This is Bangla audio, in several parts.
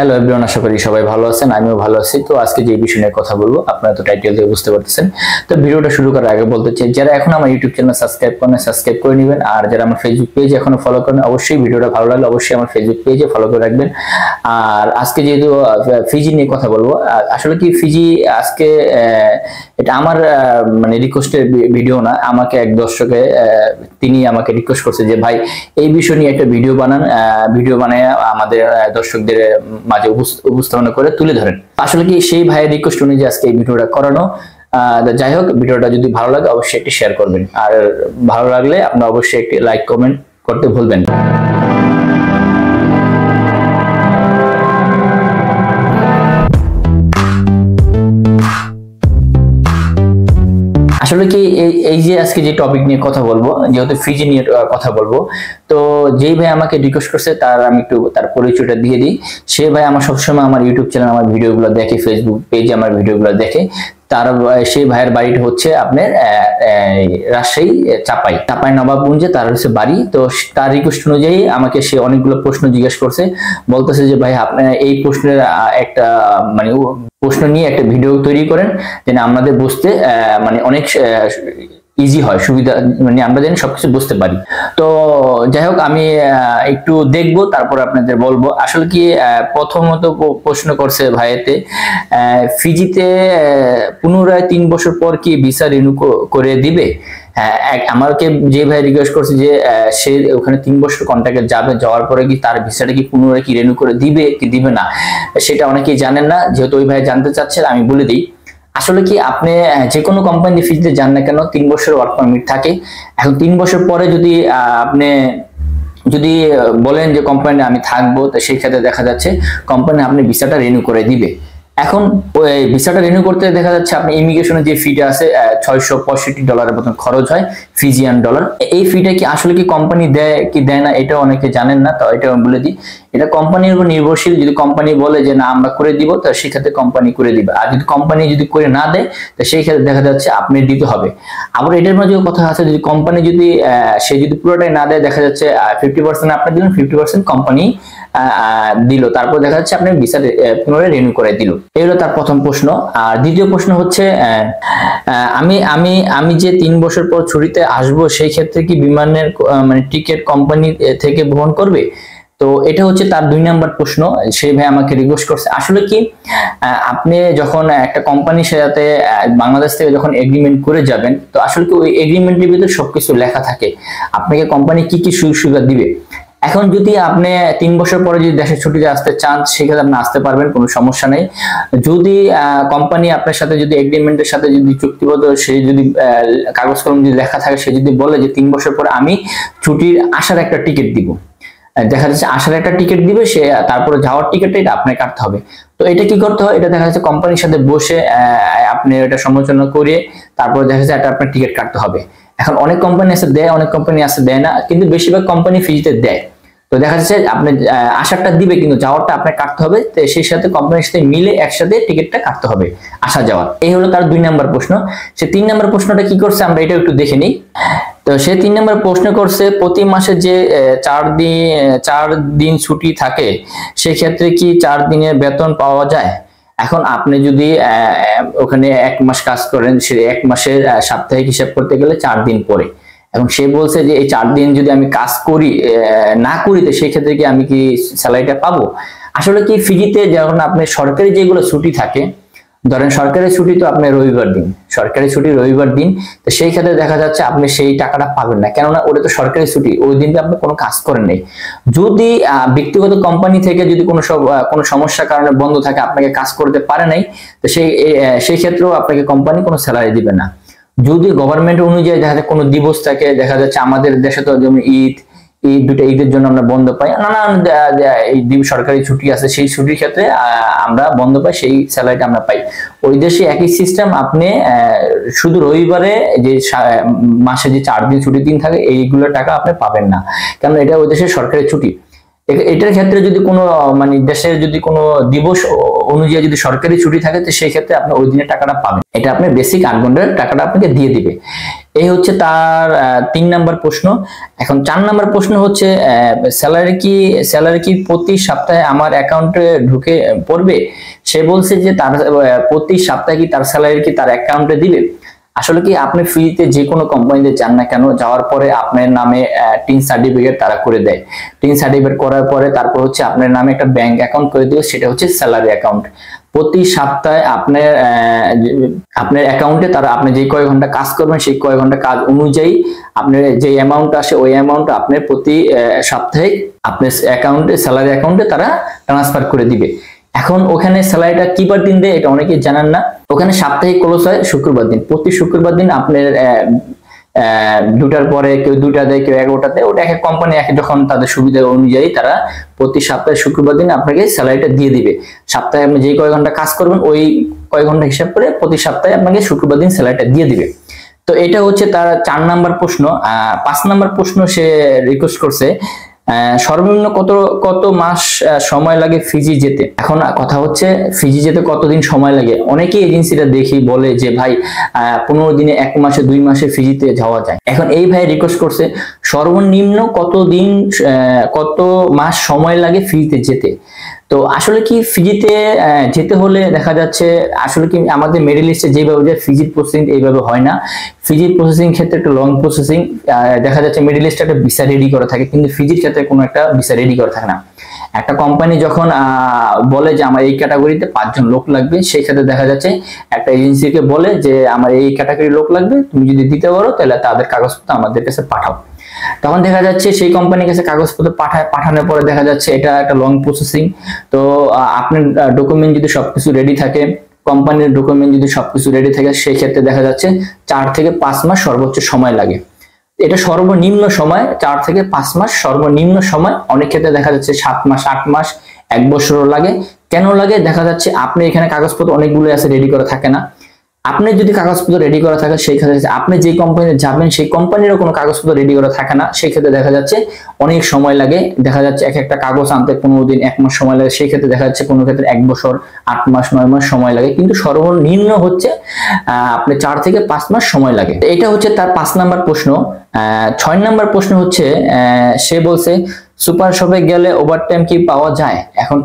হ্যালো এভরিওয়ান, আশা করি সবাই ভালো আছেন। আমিও ভালো আছি। তো আজকে যে বিষয় নিয়ে কথা বলবো আপনারা তো টাইটেল দিয়ে বুঝতে পারতেছেন। তো ভিডিওটা শুরু করার আগে বলতে চাই, যারা এখন আমার ইউটিউব চ্যানেল সাবস্ক্রাইব করেন সাবস্ক্রাইব করে নেবেন, আর যারা আমার ফেসবুক পেজ এখনো ফলো করেন অবশ্যই ভিডিওটা ভালো লাগলে অবশ্যই আমার ফেসবুক পেজে ফলো করে রাখবেন। আর আজকে যেহেতু ফিজি নিয়ে কথা বলবো, আসলে কি ফিজি আজকে এটা আমার মানে রিকোয়েস্টের ভিডিও না, আমাকে এক দর্শকে তিনি আমাকে রিকোয়েস্ট করছে যে ভাই এই বিষয় নিয়ে একটা ভিডিও বানান, ভিডিও বানায় আমাদের দর্শকদের মাঝে উপস্থাপনা করে তুলে ধরেন। আসলে কি সেই ভাইয়ের রিকোয়েস্ট অনুযায়ী আজকে এই ভিডিওটা করানো। যাই হোক, ভিডিওটা যদি ভালো লাগে অবশ্যই একটি শেয়ার করবেন, আর ভালো লাগলে আপনারা অবশ্যই একটি লাইক কমেন্ট করতে ভুলবেন না। আসলে কি এই যে আজকে যে টপিক নিয়ে কথা বলবো, যেহেতু ফিজি নিয়ে কথা বলবো, তো যেই ভাই আমাকে রিকোয়েস্ট করছে তার আমি একটু তার পরিচয়টা দিয়ে দিই। সে ভাই আমার সবসময় আমার ইউটিউব চ্যানেল আমার ভিডিওগুলো দেখে, ফেসবুক পেজে আমার ভিডিওগুলো দেখে। তার সেই ভাইয়ের বাড়িটা হচ্ছে আপনার রাজশাহী চাপাই নবাবগঞ্জে তার হচ্ছে বাড়ি। তো তার রিকোয়েস্ট অনুযায়ী আমাকে সে অনেকগুলো প্রশ্ন জিজ্ঞেস করছে, বলতেছে যে ভাই আপনার এই প্রশ্নের একটা মানে প্রশ্ন নিয়ে একটা ভিডিও তৈরি করেন, যেন আমাদের বুঝতে মানে অনেক ইজি হয়, সুবিধা, মানে আমরা যেন সবকিছু বুঝতে পারি। তো যাই হোক, আমি একটু দেখবো তারপর আপনাদের বলবো। আসলে কি প্রথমত প্রশ্ন করছে ভাইয়েতে, ফিজিতে পুনরায় 3 বছর পর কি ভিসা রিনিউ করে দিবে? আমাকে যে ভাই রিকোয়েস্ট করছে যে সে ওখানে 3 বছর কন্ট্রাক্টে যাবে, যাওয়ার পরে কি তার ভিসাটা কি পুনরায় কি রিনিউ করে দিবে কি দিবে না, সেটা অনেকেই জানেন না। যেহেতু ওই ভাই জানতে চাচ্ছেন আমি বলে দিই। আসলে কি আপনি যে কোনো কোম্পানি ফিজিতে যান না কেন 3 বছর ওয়ার্ক পারমিট থাকে। এখন 3 বছর পরে যদি আপনি যদি বলেন যে কোম্পানি আমি থাকবো, তো সেই ক্ষেত্রে দেখা যাচ্ছে কোম্পানি আপনি ভিসাটা রিনিউ করে দিবে। এখন ওই ভিসাটা রিনিউ করতে দেখা যাচ্ছে আপনি ইমিগ্রেশনের যে ফিটা আছে $665 মতন খরচ হয়, ফিজিয়ান ডলার। এই ফিটা কি আসলে কি কোম্পানি দেয় কি দেয় না এটা অনেকে জানেন না, তো এটা আমি বলে দিই। এটা কোম্পানির উপর নির্ভরশীল। যদি কোম্পানি বলে যে না আমরা করে দিব, তো সেই ক্ষেত্রে কোম্পানি করে দিবে। আর যদি কোম্পানি যদি করে না দেয়, তো সেই ক্ষেত্রে দেখা যাচ্ছে আপনি দিতে হবে। আবার এটার মাঝে কথা আছে, যদি কোম্পানি যদি সে যদি পুরোটাই না দেয়, দেখা যাচ্ছে 50% আপনি দিলেন, 50% কোম্পানি দিল, তারপর দেখা যাচ্ছে আপনি ভিসা পুনরায় রিনিউ করে দিল। এই হলো তার প্রথম প্রশ্ন। আর দ্বিতীয় প্রশ্ন হচ্ছে, আমি আমি আমি যে 3 বছর পর ছুটিতে আসবো, সেই ক্ষেত্রে কি বিমানের মানে টিকিট কোম্পানি থেকে বহন করবে? তো এটা হচ্ছে তার 2 নাম্বার প্রশ্ন। সেই ভাই আমাকে রিকোয়েস্ট করছে। আসলে কি আপনি যখন একটা কোম্পানির সাথে বাংলাদেশ থেকে যখন এগ্রিমেন্ট করে যাবেন, তো আসলে কি ওই এগ্রিমেন্টের ভিতরে সবকিছু লেখা থাকে আপনাকে কোম্পানি কি কি সুযোগ সুবিধা দিবে। এখন যদি আপনি 3 বছর পরে যদি দেশের ছুটিতে আসতে চান, সেক্ষেত্রে আপনি আসতে পারবেন, কোনো সমস্যা নেই। যদি কোম্পানি আপনার সাথে যদি এগ্রিমেন্টের সাথে যদি চুক্তিবদ্ধ, সে যদি কাগজ কলম যদি লেখা থাকে, সে যদি বলে যে 3 বছর পরে আমি ছুটির আসার একটা টিকিট দিব, দেখা যাচ্ছে আসার একটা টিকিট দিবে সে, তারপরে যাওয়ার টিকিটটা এটা আপনাকে কাটতে হবে। তো এটা কি করতে হয়, এটা দেখা যাচ্ছে কোম্পানির সাথে বসে আপনি এটা সমালোচনা করে তারপরে দেখা যাচ্ছে এটা আপনার টিকিট কাটতে হবে। এখন অনেক কোম্পানি আছে দেয়, অনেক কোম্পানি আছে দেয় না, কিন্তু বেশিরভাগ কোম্পানি ফিজিতে দেয়। তো দেখা যাচ্ছে আপনি আসারটা দিবে, কিন্তু যাওয়ারটা আপনাকে কাটতে হবে। তো সেই সাথে কোম্পানির সাথে মিলে একসাথে টিকিটটা কাটতে হবে আসা যাওয়ার। এই হলো তার 2 নাম্বার প্রশ্ন। সে 3 নাম্বার প্রশ্নটা কি করছে আমরা এটা একটু দেখে নিই। তো সে 3 নাম্বার প্রশ্ন করছে, প্রতি মাসে যে 4 দিন ছুটি থাকে, সেক্ষেত্রে কি 4 দিনের বেতন পাওয়া যায়? এখন আপনি যদি ওখানে 1 মাস কাজ করেন, সে 1 মাসের সাপ্তাহিক হিসাব করতে গেলে 4 দিন পরে। এবং সে বলছে যে এই 4 দিন যদি আমি কাজ করি না করি, তো সেই ক্ষেত্রে কি আমি কি স্যালারিটা পাবো? আসলে কি ফিজিতে যখন আপনি সরকারি যেগুলো ছুটি থাকে, ধরেন সরকারি ছুটি তো আপনার রবিবার দিন, সরকারি ছুটি রবিবার দিন, তো সেই ক্ষেত্রে দেখা যাচ্ছে আপনি সেই টাকাটা পাবেন না, কেননা ওটা তো সরকারি ছুটি, ওই দিনটা আপনি কোনো কাজ করেন নাই। যদি ব্যক্তিগত কোম্পানি থেকে যদি কোনো সমস্যার কারণে বন্ধ থাকে, আপনাকে কাজ করতে পারে নাই, তো সেই ক্ষেত্রেও আপনাকে কোম্পানি কোনো স্যালারি দিবে না। যদি গভর্নমেন্ট অনুযায়ী দেখা যাচ্ছে কোনো দিবস থাকে, দেখা যাচ্ছে আমাদের দেশে তো যেমন দুটা ঈদের জন্য আমরা বন্ধ পাই, নানান এই সরকারি ছুটি আছে, সেই ছুটির ক্ষেত্রে আমরা বন্ধ পাই, সেই স্যালারিটা আমরা পাই। ওই দেশে একই সিস্টেম, আপনি শুধু রবিবারে যে মাসে যে 4 দিন ছুটির দিন থাকে, এইগুলো টাকা আপনি পাবেন না, কারণ এটা ওই দেশের সরকারি ছুটি। এটার ক্ষেত্রে যদি কোনো মানে দেশের যদি কোনো দিবস অনুযায়ী যদি সরকারি ছুটি থাকে, তো সেই ক্ষেত্রে আপনি ওই দিনের টাকাটা পাবেন। এটা আপনি বেসিক 8 ঘন্টার টাকাটা আপনাকে দিয়ে দিবে। এই হচ্ছে তার 3 নাম্বার প্রশ্ন। এখন 4 নাম্বার প্রশ্ন হচ্ছে স্যালারি কি প্রতি সপ্তাহে আমার অ্যাকাউন্টে ঢুকে পড়বে? সে বলছে যে তার প্রতি সপ্তাহে কি তার স্যালারি কি তার অ্যাকাউন্টে দিবে। আসলে কি আপনি ফ্রিতে যে কোনো কোম্পানিতে যান না কেন, যাওয়ার পরে আপনার নামে টিন সার্টিফিকেট তারা করে দেয়। টিন সার্টিফিকেট করার পরে তারপর হচ্ছে আপনার নামে একটা ব্যাংক অ্যাকাউন্ট করে দেবে, সেটা হচ্ছে স্যালারি অ্যাকাউন্ট। প্রতি সপ্তাহে আপনার অ্যাকাউন্টে তারা আপনি যে কয় ঘন্টা কাজ করবেন সেই কয় ঘন্টা কাজ অনুযায়ী আপনার যে অ্যামাউন্ট আসে ওই অ্যামাউন্ট আপনার প্রতি সপ্তাহে আপনার অ্যাকাউন্টে স্যালারি অ্যাকাউন্টে তারা ট্রান্সফার করে দিবে। এখন ওখানে স্যালারিটা কি বার দিন দেয় এটা অনেকেই জানেন না। ওখানে সাপ্তাহিক ক্লোজ হয় শুক্রবার দিন। প্রতি শুক্রবার দিন আপনার 2টার পরে কেউ 2টা দেয়, কেউ 11টা দেয়, ওটা এক এক কোম্পানি এক যখন তাদের সুবিধা অনুযায়ী তারা প্রতি সপ্তাহে শুক্রবার দিন আপনাকে স্যালারিটা দিয়ে দিবে। সপ্তাহে আপনি যে কয় ঘন্টা কাজ করবেন ওই কয় ঘন্টা হিসাব করে প্রতি সপ্তাহে আপনাকে শুক্রবার দিন স্যালারিটা দিয়ে দিবে। তো এটা হচ্ছে তার 4 নাম্বার প্রশ্ন। 5 নাম্বার প্রশ্ন সে রিকোয়েস্ট করছে সর্বনিম্ন কত মাস সময় লাগে ফিজি যেতে। এখন কথা হচ্ছে ফিজি যেতে কতদিন সময় লাগে। অনেকেই এজেন্সিটা দেখি বলে যে ভাই 15 দিনে, 1 মাসে, 2 মাসে ফিজিতে যাওয়া যায়। এখন এই ভাই রিকোয়েস্ট করছে সর্বনিম্ন কত মাস সময় লাগে ফিজিতে যেতে। তো আসলে কি ফিজিতে যেতে হলে দেখা যাচ্ছে আসলে কি আমাদের মিডল ইস্টে যেভাবে যে ফিজির প্রসেসিং এইভাবে হয় না। ফিজির প্রসেসিং ক্ষেত্রে একটা লং প্রসেসিং, দেখা যাচ্ছে মিডল ইস্টে একটা ভিসা রেডি করা থাকে, কিন্তু ফিজির ক্ষেত্রে কোনো একটা ভিসা রেডি করা থাকে না। একটা কোম্পানি যখন বলে যে আমার এই ক্যাটাগরিতে 5 জন লোক লাগবে, সেই ক্ষেত্রে দেখা যাচ্ছে একটা এজেন্সিকে বলে যে আমার এই ক্যাটাগরির লোক লাগবে, তুমি যদি দিতে পারো তাহলে তাদের কাগজপত্র আমাদের কাছে পাঠাও। তখন দেখা যাচ্ছে সেই কোম্পানির কাছে কাগজপত্র পাঠানোর পরে দেখা যাচ্ছে এটা একটা লং প্রসেসিং। তো আপনার ডকুমেন্ট যদি সবকিছু রেডি থাকে, কোম্পানির ডকুমেন্ট যদি সবকিছু রেডি থাকে, সেই ক্ষেত্রে দেখা যাচ্ছে 4 থেকে 5 মাস সর্বোচ্চ সময় লাগে। এটা সর্বনিম্ন সময় 4 থেকে 5 মাস সর্বনিম্ন সময়। অনেক ক্ষেত্রে দেখা যাচ্ছে 7 মাস, 8 মাস, 1 বছরও লাগে। কেন লাগে? দেখা যাচ্ছে আপনি এখানে কাগজপত্র অনেকগুলো আছে, রেডি করা থাকে না। আপনি যদি কাগজপত্র রেডি করা থাকে সেই ক্ষেত্রে আপনি যে কোম্পানিতে যাবেন সেই কোম্পানিরও কোনো কাগজপত্র রেডি করা থাকে না, সেই ক্ষেত্রে দেখা যাচ্ছে অনেক সময় লাগে। দেখা যাচ্ছে এক একটা কাগজ আনতে 15 দিন, 1 মাস সময় লাগে। সেই ক্ষেত্রে দেখা যাচ্ছে কোনো ক্ষেত্রে 1 বছর, 8 মাস, 9 মাস সময় লাগে। কিন্তু সর্বনিম্ন হচ্ছে আপনি 4 থেকে 5 মাস সময় লাগে। এটা হচ্ছে তার 5 নাম্বার প্রশ্ন। 6 নাম্বার প্রশ্ন হচ্ছে সে বলছে সুপার শপে গেলে ওভারটাইম কি পাওয়া যায়। এখন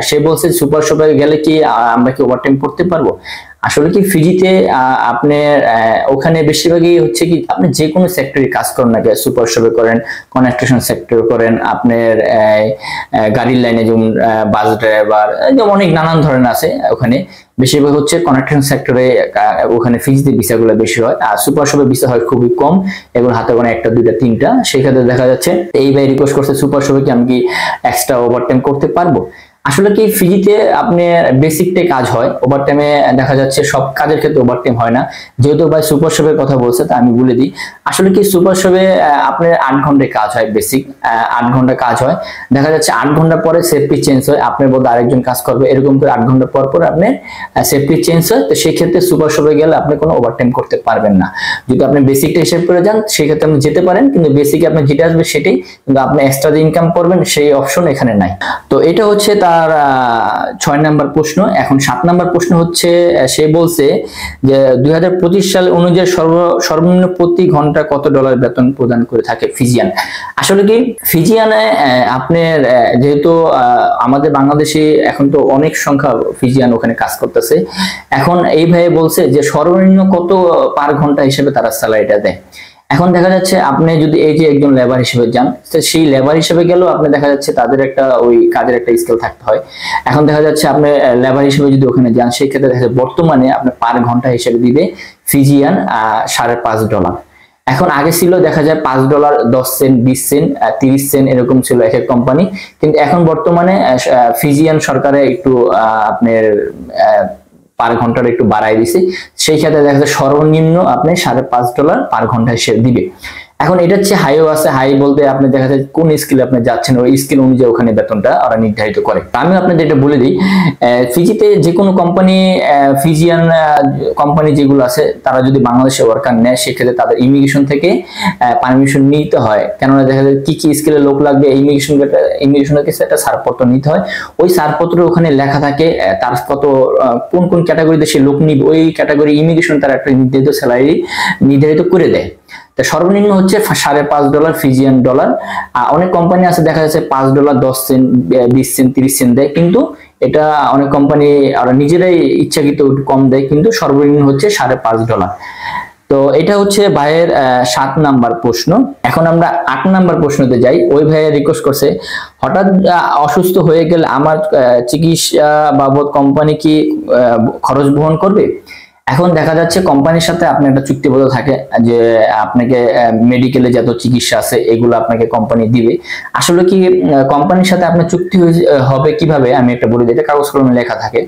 সে বলছে সুপার শপে গেলে কি আমরা কি ওভারটাইম করতে পারবো। আসলে কি ফিজিতে আপনার ওখানে বেশিরভাগই হচ্ছে কি আপনি যে কোনো সেক্টরে কাজ করেন না, সুপার শপে করেন, কনস্ট্রাকশন সেক্টর করেন, আপনার গাড়ির লাইনে যেমন বাস ড্রাইভার, যেমন অনেক নানান ধরনের আছে। ওখানে বেশিরভাগ হচ্ছে কনস্ট্রাকশন সেক্টরে ওখানে ফিজিতে ভিসাগুলো বেশি হয়, আর সুপার শপে ভিসা হয় খুবই কম, এগুলো হাতে গোনা 1টা 2টা 3টা। সেক্ষেত্রে দেখা যাচ্ছে এই ভাই রিকোয়েস্ট করছে সুপার শপে কি আমি কি এক্সট্রা ওভারটাইম করতে পারবো। আসলে কি ফিজিতে আপনি বেসিকটাই কাজ হয়, ওভারটাইমে দেখা যাচ্ছে সব কাজের ক্ষেত্রে ওভারটাইম হয় না। যেহেতু ভাই সুপার শপের কথা বলছে তা আমি বলে দিই। আসলে কি সুপার শপে আপনার 8 ঘন্টায় কাজ হয়, বেসিক 8 ঘন্টা কাজ হয়। দেখা যাচ্ছে 8 ঘন্টা পরে সেফটি চেঞ্জ হয়, আপনার বলতে আরেকজন কাজ করবে, এরকম করে 8 ঘন্টা পর আপনার সেফটি চেঞ্জ হয়। তো সেই ক্ষেত্রে সুপার শপে গেলে আপনি কোনো ওভারটাইম করতে পারবেন না। যদি আপনি বেসিকটা হিসেব করে যান সেই ক্ষেত্রে আপনি যেতে পারেন, কিন্তু বেসিকে আপনি যেটা আসবে সেটাই, কিন্তু আপনি এক্সট্রা যে ইনকাম করবেন সেই অপশন এখানে নাই। তো এটা হচ্ছে তার 6 নাম্বার প্রশ্ন। এখন 7 নাম্বার প্রশ্ন হচ্ছে সে বলছে যে 2025 সাল অনুযায়ী সর্বনিম্ন প্রতি ঘন্টা কত ডলার বেতন প্রদান করে থাকে ফিজিয়ান। আসলে কি ফিজিয়ানে আপনার যেহেতু আমাদের বাংলাদেশে এখন তো অনেক সংখ্যা ফিজিয়ান ওখানে কাজ করতেছে, এখন এইভাবে বলছে যে সর্বনিম্ন কত পার ঘন্টা হিসেবে তারা স্যালারিটা দেয়। এখন দেখা যাচ্ছে আপনি যদি এই যে একজন লেবার হিসেবে যান, সেই লেবার হিসেবে গেলেও আপনি দেখা যাচ্ছে তাদের একটা ওই কাজের একটা স্কেল থাকতে হয়। এখন দেখা যাচ্ছে আপনি লেবার হিসেবে যদি ওখানে যান সেই ক্ষেত্রে দেখা যাচ্ছে বর্তমানে আপনি পার ঘন্টা হিসেবে দিবে ফিজিয়ান $5.5। এখন আগে ছিল দেখা যায় $5, 10 সেন্ট, 20 সেন্ট, 30 সেন্ট এরকম ছিল এক এক কোম্পানি, কিন্তু এখন বর্তমানে ফিজিয়ান সরকারে একটু আপনার পার ঘন্টার একটু বাড়াই দিছে। সেই ক্ষেত্রে দেখা যায় সর্বনিম্ন আপনি $5.5 পার ঘন্টা হিসেবে দিবে। এখন এটা হচ্ছে হাইও আছে, হাই বলতে আপনি দেখা যায় কোন স্কিল আপনি যাচ্ছেন ওই স্কিল অনুযায়ী ওখানে বেতনটা ওরা নির্ধারিত করে। আমি আপনাদের এটা বলে দিই, ফিজিতে যে কোনো কোম্পানি, ফিজিয়ান কোম্পানি যেগুলো আছে তারা যদি বাংলাদেশে ওয়ার্কার নেয় সেক্ষেত্রে তাদের ইমিগ্রেশন থেকে পারমিশন নিতে হয়। কেননা দেখা যায় কি কি স্কিলের লোক লাগবে, ইমিগ্রেশনের কাছে একটা ছাড়পত্র নিতে হয়। ওই ছাড়পত্র ওখানে লেখা থাকে তার কত কোন কোন ক্যাটাগরিতে সে লোক নিবে, ওই ক্যাটাগরি ইমিগ্রেশন তারা একটা নির্ধারিত স্যালারি নির্ধারিত করে দেয়। তো সর্বনিম্ন হচ্ছে $5.5 ফিজিয়ান ডলার। অনেক কোম্পানি আছে দেখা যাচ্ছে $5, 10 সেন্ট, 20 সেন্ট, 30 সেন্ট দেয়, কিন্তু এটা অনেক কোম্পানি আর নিজেরাই ইচ্ছাকৃত কম দেয়, কিন্তু সর্বনিম্ন হচ্ছে $5.5। তো এটা হচ্ছে ভাইয়ের 7 নাম্বার প্রশ্ন। এখন আমরা 8 নাম্বার প্রশ্নতে যাই। ওই ভাইয়া রিকোয়েস্ট করছে, হঠাৎ অসুস্থ হয়ে গেলে আমার চিকিৎসা বাবদ কোম্পানি কি খরচ বহন করবে? এখন দেখা যাচ্ছে কোম্পানির সাথে আপনার একটা চুক্তিবদ্ধ থাকে যে আপনাকে মেডিকেলে যত চিকিৎসা আছে এগুলো আপনাকে কোম্পানি দিবে। আসলে কি কোম্পানির সাথে আপনার চুক্তি হবে কিভাবে, আমি একটা বলে দিই, কাগজ কলমে লেখা থাকে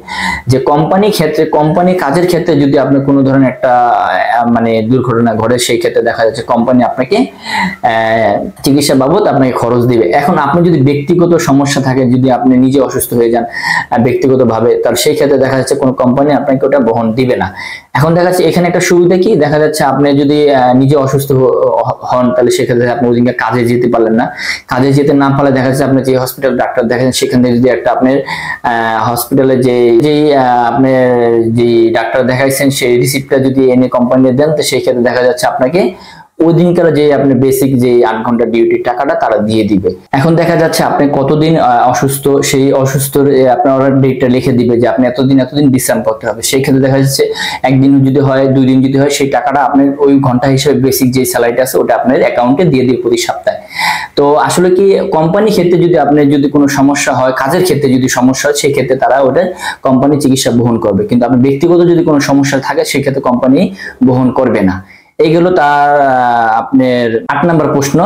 যে কোম্পানি কাজের ক্ষেত্রে যদি আপনি কোনো ধরনের একটা মানে দুর্ঘটনা ঘটে, সেই ক্ষেত্রে দেখা যাচ্ছে কোম্পানি আপনাকে চিকিৎসা বাবদ আপনাকে খরচ দিবে। এখন আপনি যদি ব্যক্তিগত সমস্যা থাকে, যদি আপনি নিজে অসুস্থ হয়ে যান ব্যক্তিগতভাবে, তাহলে সেই ক্ষেত্রে দেখা যাচ্ছে কোনো কোম্পানি আপনাকে ওটা বহন দিবে না। এখন দেখা যাচ্ছে এখানে একটা সুবিধা কি, দেখা যাচ্ছে আপনি যদি নিজে অসুস্থ হন, তাহলে সেক্ষেত্রে আপনি ওই দিনকে কাজে যেতে পারলেন না, কাজে যেতে না পারলে দেখা যাচ্ছে আপনি যে হসপিটাল ডাক্তার দেখেন, সেখান থেকে যদি একটা আপনার হসপিটালে যে আপনার যে ডাক্তার দেখাইছেন সেই রিসিপ্টটা যদি এনে কোম্পানি দেন, তো সেই ক্ষেত্রে দেখা যাচ্ছে আপনাকে ওই দিনকার যে আপনি বেসিক যে 8 ঘন্টা ডিউটির টাকাটা তারা দিয়ে দিবে। এখন দেখা যাচ্ছে আপনি কতদিন অসুস্থ, সেই অসুস্থ আপনার অর্ডার ডেটটা লিখে দিবে যে আপনি এতদিন বিশ্রাম করতে হবে। সেই ক্ষেত্রে দেখা যাচ্ছে একদিন যদি হয়, 2 দিন যদি হয়, সেই টাকাটা আপনার ওই ঘন্টা হিসেবে বেসিক যে স্যালারিটা আছে ওটা আপনার অ্যাকাউন্টে দিয়ে দিবে প্রতি সপ্তাহে। তো আসলে কি কোম্পানির ক্ষেত্রে যদি আপনার যদি কোনো সমস্যা হয়, কাজের ক্ষেত্রে যদি সমস্যা হয়, সেই ক্ষেত্রে তারা ওটা কোম্পানি চিকিৎসা বহন করবে, কিন্তু আপনার ব্যক্তিগত যদি কোনো সমস্যা থাকে সেই ক্ষেত্রে কোম্পানি বহন করবে না। এইগুলো তার আপনার 8 নাম্বার প্রশ্ন।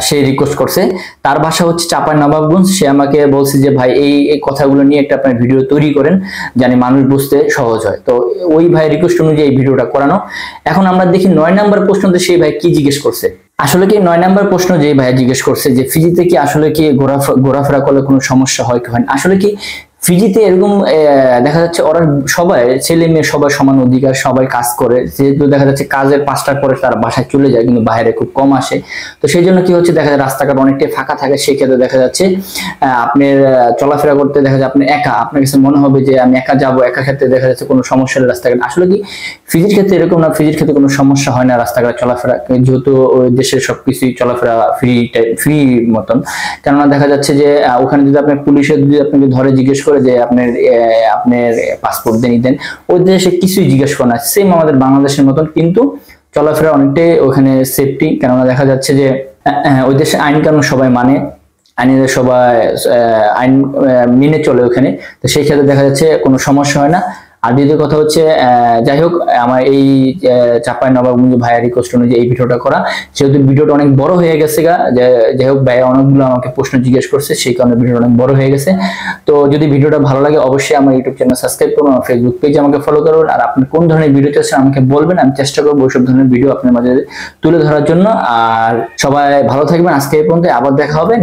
সে রিকোয়েস্ট করছে, তার ভাষা হচ্ছে চাঁপাইনবাবগঞ্জ। সে আমাকে বলছে যে ভাই এই কথাগুলো নিয়ে একটা আপনার ভিডিও তৈরি করেন, জানি মানুষ বুঝতে সহজ হয়। তো ওই ভাই রিকোয়েস্ট অনুযায়ী এই ভিডিওটা করানো। এখন আমরা দেখি 9 নাম্বার প্রশ্নতে সেই ভাই কি জিজ্ঞেস করছে। আসলে কি 9 নাম্বার প্রশ্ন যে ভাই জিজ্ঞেস করছে যে ফিজিতে কি আসলে কি ঘোরাফেরা করলে কোনো সমস্যা হয় কি হয় না। আসলে কি ফিজিতে এরকম দেখা যাচ্ছে ওরা সবাই ছেলে মেয়ে সবাই সমান অধিকার, সবাই কাজ করে, যেহেতু দেখা যাচ্ছে কাজের 5টার পরে তারা বাসায় চলে যায়, কিন্তু বাইরে খুব কম আসে। তো সেই জন্য কি হচ্ছে, দেখা যায় রাস্তাঘাট অনেকটাই ফাঁকা থাকে। সেই ক্ষেত্রে দেখা যাচ্ছে আপনার চলাফেরা করতে দেখা যায় আপনি একা, আপনার কাছে মনে হবে যে আমি একা যাবো, একা ক্ষেত্রে দেখা যাচ্ছে কোনো সমস্যা নেই রাস্তাঘাট। আসলে কি ফিজির ক্ষেত্রে এরকম না, ফিজির ক্ষেত্রে কোনো সমস্যা হয় না রাস্তাঘাট চলাফেরা, যেহেতু ওই দেশের সবকিছুই চলাফেরা ফ্রি মতন। কেননা দেখা যাচ্ছে যে ওখানে যদি আপনার পুলিশে যদি আপনাকে ধরে জিজ্ঞেস করে যে আপনার পাসপোর্ট দেন, ওই দেশে কিছুই জিজ্ঞেস করে না, সেম আমাদের বাংলাদেশের মতন, কিন্তু চলাফেরা অনেকটাই ওখানে সেফটি। কেননা দেখা যাচ্ছে যে ওই দেশে আইন কানুন সবাই মানে, আইনের সবাই আইন মেনে চলে ওখানে। তো সেই ক্ষেত্রে দেখা যাচ্ছে কোনো সমস্যা হয় না। আর দ্বিতীয় কথা হচ্ছে যাই হোক, আমার এই চাঁপাইনবাবগঞ্জ ভাইয়ের রিকোয়েস্ট অনুযায়ী এই ভিডিওটা করা, যেহেতু ভিডিওটা অনেক বড় হয়ে গেছে যাই হোক ভাইয়া অনেকগুলো আমাকে প্রশ্ন জিজ্ঞেস করছে, সেই কারণে ভিডিওটা অনেক বড় হয়ে গেছে। তো যদি ভিডিওটা ভালো লাগে অবশ্যই আমার ইউটিউব চ্যানেল সাবস্ক্রাইব করুন, আমার ফেসবুক পেজে আমাকে ফলো করুন। আর আপনি কোন ধরনের ভিডিও চাচ্ছেন আমাকে বলবেন, আমি চেষ্টা করবো ওইসব ধরনের ভিডিও আপনার মাঝে তুলে ধরার জন্য। আর সবাই ভালো থাকবেন, আজকে এই পর্যন্ত, আবার দেখা হবে।